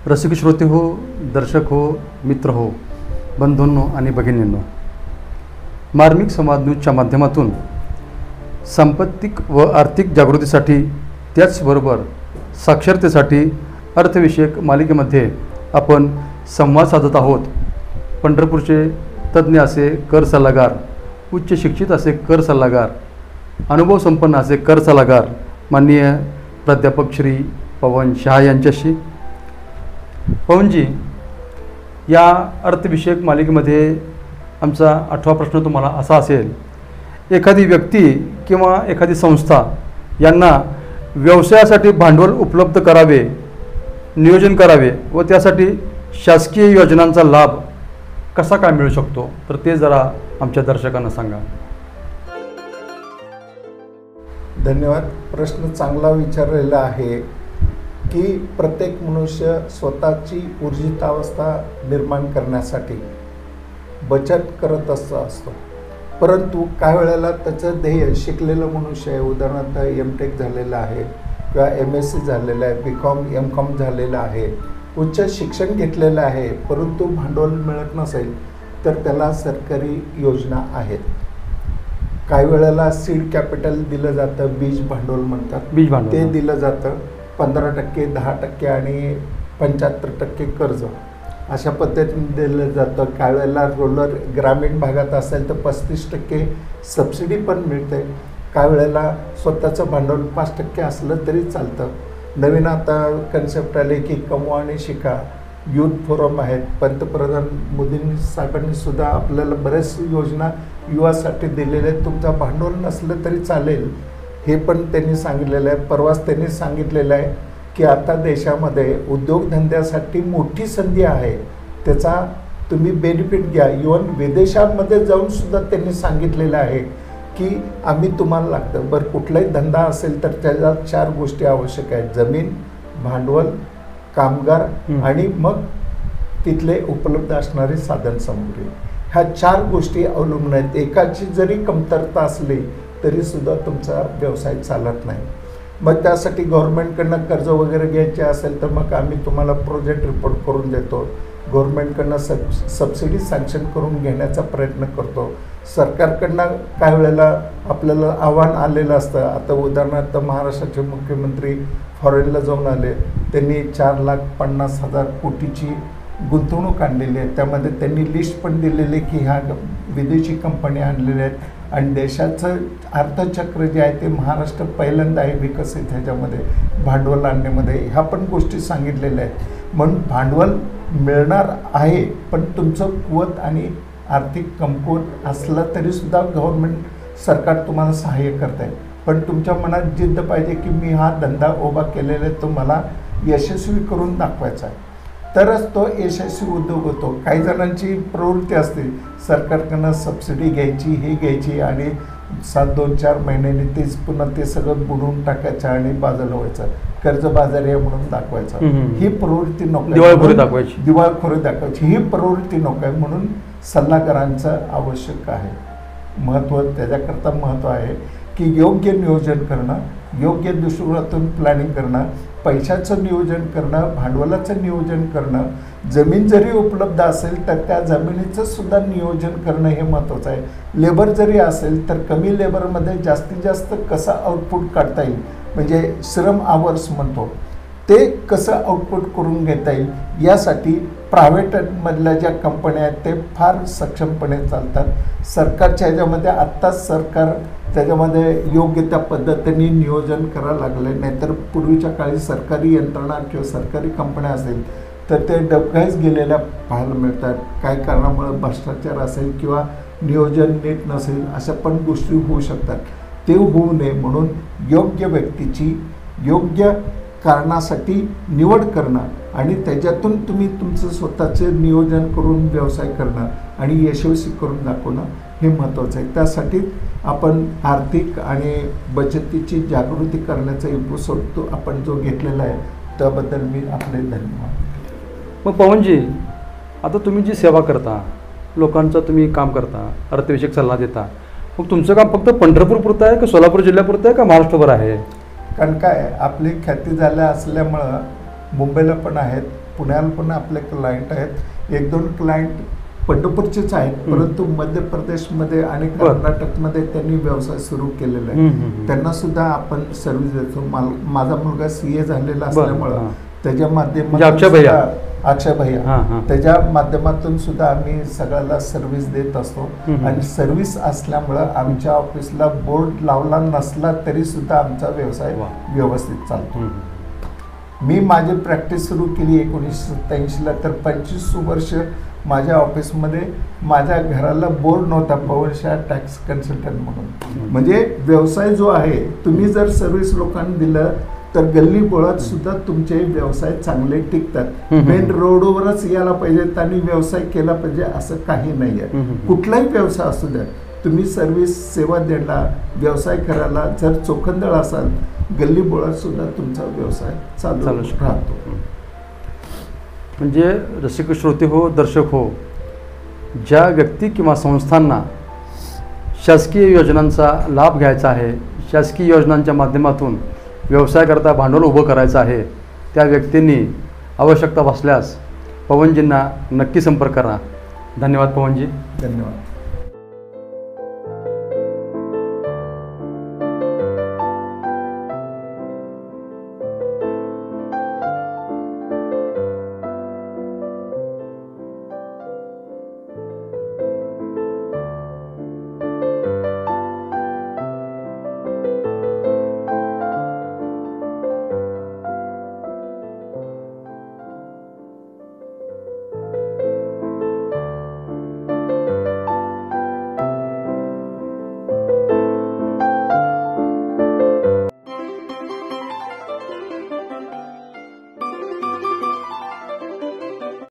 रसिक श्रोते हो, दर्शक हो, मित्र हो, बंधूंनो आणि भगिनींनो, मार्मिक संवाद न्यूजच्या माध्यमातून सांपत्तिक व आर्थिक जागृतीसाठी त्याचबरोबर साक्षरतेसाठी अर्थविषयक मालिकेमध्ये आपण संवाद साधत आहोत. पंढरपूरचे तज्ज्ञ असे कर सल्लागार, उच्च शिक्षित असे कर सल्लागार, अनुभव संपन्न असे कर सल्लागार माननीय प्राध्यापक श्री पवन शाह यांच्याशी. पवनजी, या अर्थविषयक मालिकेमध्ये आमचा 8वा प्रश्न तुम्हाला असा असेल, एखादी व्यक्ती किंवा एखादी संस्था यांना व्यवसायासाठी भांडवल उपलब्ध करावे, नियोजन करावे व त्यासाठी शासकीय योजनांचा लाभ कसा काय मिळू शकतो, तर ते जरा आमच्या दर्शकांना सांगा. धन्यवाद. प्रश्न चांगला विचारलेला आहे की प्रत्येक मनुष्य स्वतःची ऊर्जितावस्था निर्माण करण्यासाठी बचत करत असतो, परंतु काही वेळेला त्याचं ध्येय शिकलेलं मनुष्य आहे, उदाहरणार्थ M.Tech झालेलं आहे किंवा MSc झालेलं आहे, B.Com M.Com झालेलं आहे, उच्च शिक्षण घेतलेलं आहे, परंतु भांडवल मिळत नसेल तर त्याला सरकारी योजना आहेत. काही वेळेला सीड कॅपिटल दिलं जातं, बीज भांडवल म्हणतात, बीज भांडवल ते दिलं जातं. 15%, 10% आणि 75% कर्ज अशा पद्धतीने दिलं जातं. काही वेळेला रोलर ग्रामीण भागात असेल तर 35% सबसिडी पण मिळते. काही वेळेला स्वतःचं भांडवल 5% असलं तरी चालतं. नवीन आता कन्सेप्ट आले की कमवा आणि शिका, युथ फोरम आहेत. पंतप्रधान मोदी साहेबांनी सुद्धा आपल्याला बऱ्याच योजना युवासाठी दिलेल्या आहेत. तुमचा भांडवल नसलं तरी चालेल हे पण त्यांनी सांगितलेलं आहे. परवाच त्यांनी सांगितलेलं आहे की आता देशामध्ये उद्योगधंद्यासाठी मोठी संधी आहे, त्याचा तुम्ही बेनिफिट घ्या. इव्हन विदेशांमध्ये जाऊन सुद्धा त्यांनी सांगितलेलं आहे की आम्ही तुम्हाला लागतं. बरं, कुठलाही धंदा असेल तर त्याला 4 गोष्टी आवश्यक आहेत: जमीन, भांडवल, कामगार आणि मग तिथले उपलब्ध असणारी साधनसामुग्री. ह्या 4 गोष्टी अवलंबून आहेत. एकाची जरी कमतरता असली तरी सुद्धा तुमचा व्यवसाय चालत नाही. मग त्यासाठी गव्हर्नमेंटकडनं कर्ज वगैरे घ्यायचे असेल तर मग आम्ही तुम्हाला प्रोजेक्ट रिपोर्ट करून देतो. गव्हर्नमेंटकडनं सबसिडी सँक्शन करून घेण्याचा प्रयत्न करतो. सरकारकडनं काही वेळेला आपल्याला आव्हान आलेलं असतं. आता उदाहरणार्थ महाराष्ट्राचे मुख्यमंत्री फॉरेनला जाऊन आले, त्यांनी 4,50,000 कोटीची गुंतवणूक आणलेली आहे. त्यामध्ये त्यांनी लिस्ट पण दिलेली की ह्या विदेशी कंपन्या आणलेल्या आहेत आणि देशाचं अर्थचक्र जे आहे ते महाराष्ट्र पहिल्यांदा आहे विकसित ह्याच्यामध्ये भांडवल आणण्यामध्ये. ह्या पण गोष्टी सांगितलेल्या आहेत. म्हणून भांडवल मिळणार आहे, पण तुमचं कुवत आणि आर्थिक कमकुवत असलं तरीसुद्धा गव्हर्नमेंट सरकार तुम्हाला सहाय्य करत आहे. पण तुमच्या मनात जिद्द पाहिजे की मी हा धंदा उभा केलेला आहे, तो मला यशस्वी करून दाखवायचा आहे, तरच तो यशस्वी उद्योग होतो. काही जणांची प्रवृत्ती असते सरकारकडनं सबसिडी घ्यायची, हे घ्यायची आणि 2-4 महिन्यांनी तेच पुन्हा ते सगळं बुडवून टाकायचं आणि बाजूला व्हायचं, कर्जबाजारी आहे म्हणून दाखवायचं. ही प्रवृत्ती नको, दिवाळखोरी दाखवायची, ही प्रवृत्ती नको आहे. म्हणून सल्लागारांचं आवश्यक आहे. महत्त्व त्याच्याकरता महत्त्व आहे की योग्य नियोजन करणं, योग्य दृष्टिकोनातून प्लॅनिंग करणं, पैशाचं नियोजन करणं, भांडवलाचं नियोजन करणं. जमीन जरी उपलब्ध असेल तर त्या जमिनीचं सुद्धा नियोजन करणं हे महत्त्वाचं आहे. लेबर जरी असेल तर कमी लेबरमध्ये जास्तीत जास्त कसं आउटपुट काढता येईल, म्हणजे श्रम आवर्स म्हणतो ते कसं आउटपुट करून घेता येईल, यासाठी प्रायव्हेटमधल्या ज्या कंपन्या आहेत ते फार सक्षमपणे चालतात. सरकारच्या ह्याच्यामध्ये आत्ताच सरकार त्याच्यामध्ये योग्य त्या पद्धतीने नियोजन करायला लागले. नाहीतर पूर्वीच्या काळी सरकारी यंत्रणा किंवा सरकारी कंपन्या असेल तर ते डबघाईच गेलेल्या पाहायला मिळतात. काही कारणामुळे भ्रष्टाचार असेल किंवा नियोजन नीट नसेल, अशा पण गोष्टी होऊ शकतात. ते होऊ नये म्हणून योग्य व्यक्तीची योग्य कारणासाठी निवड करणं आणि त्याच्यातून तुम्ही तुमचं स्वतःचे नियोजन करून व्यवसाय करणं आणि यशस्वी करून दाखवणं हे महत्त्वाचं आहे. त्यासाठी आपण आर्थिक आणि बचतीची जागृती करण्याचा एपिसोड तो आपण जो घेतलेला आहे त्याबद्दल मी आपले धन्यवाद. मग पवनजी, आता तुम्ही जी सेवा करता, लोकांचं तुम्ही काम करता, अर्थविषयक सल्ला देता, मग तुमचं काम फक्त पंढरपूरपुरतं आहे का सोलापूर जिल्ह्यापुरतं आहे का महाराष्ट्रभर आहे? कारण काय आपली ख्याती झाल्या असल्यामुळं मुंबईला पण आहेत, पुण्याला पण आपले क्लायंट आहेत, 1-2 क्लायंट पंढरपूरचेच आहेत, परंतु मध्य प्रदेशमध्ये आणि कर्नाटकमध्ये त्यांनी व्यवसाय सुरू केलेला आहे. त्यांना सुद्धा आपण सर्व्हिस देतो. माझा मुलगा CA झालेला असल्यामुळं त्याच्या माध्यमातून अक्षय भैया त्याच्या माध्यमातून सुद्धा आम्ही सगळ्याला सर्व्हिस देत असतो. आणि सर्व्हिस असल्यामुळं आमच्या ऑफिसला बोर्ड लावला नसला तरी सुद्धा आमचा व्यवसाय व्यवस्थित चालतो. मी माझी प्रॅक्टिस सुरू केली 1987ला, तर 25 वर्ष माझ्या ऑफिसमध्ये माझ्या घराला बोर्ड नव्हता, पवनशाह टॅक्स कन्सल्टंट म्हणून. म्हणजे व्यवसाय जो आहे, तुम्ही जर सर्व्हिस लोकांना दिलं तर गल्ली बोळात सुद्धा तुमचे व्यवसाय चांगले टिकतात. मेन रोडवरच यायला पाहिजेत आणि व्यवसाय केला पाहिजे असं काही नाही आहे. कुठलाही व्यवसाय असू द्या, तुम्ही सर्व्हिस सेवा द्यायला, व्यवसाय करायला जर चोखंदळ असाल, गल्ली बोळात सुद्धा तुमचा व्यवसाय चालू राहतो. म्हणजे रसिक श्रोते हो, दर्शक हो, ज्या व्यक्ती किंवा संस्थांना शासकीय योजनांचा लाभ घ्यायचा आहे, शासकीय योजनांच्या माध्यमातून व्यवसाय करता भांडवल उभं करायचं आहे, त्या व्यक्तींनी आवश्यकता भासल्यास पवनजींना नक्की संपर्क करा. धन्यवाद पवनजी. धन्यवाद.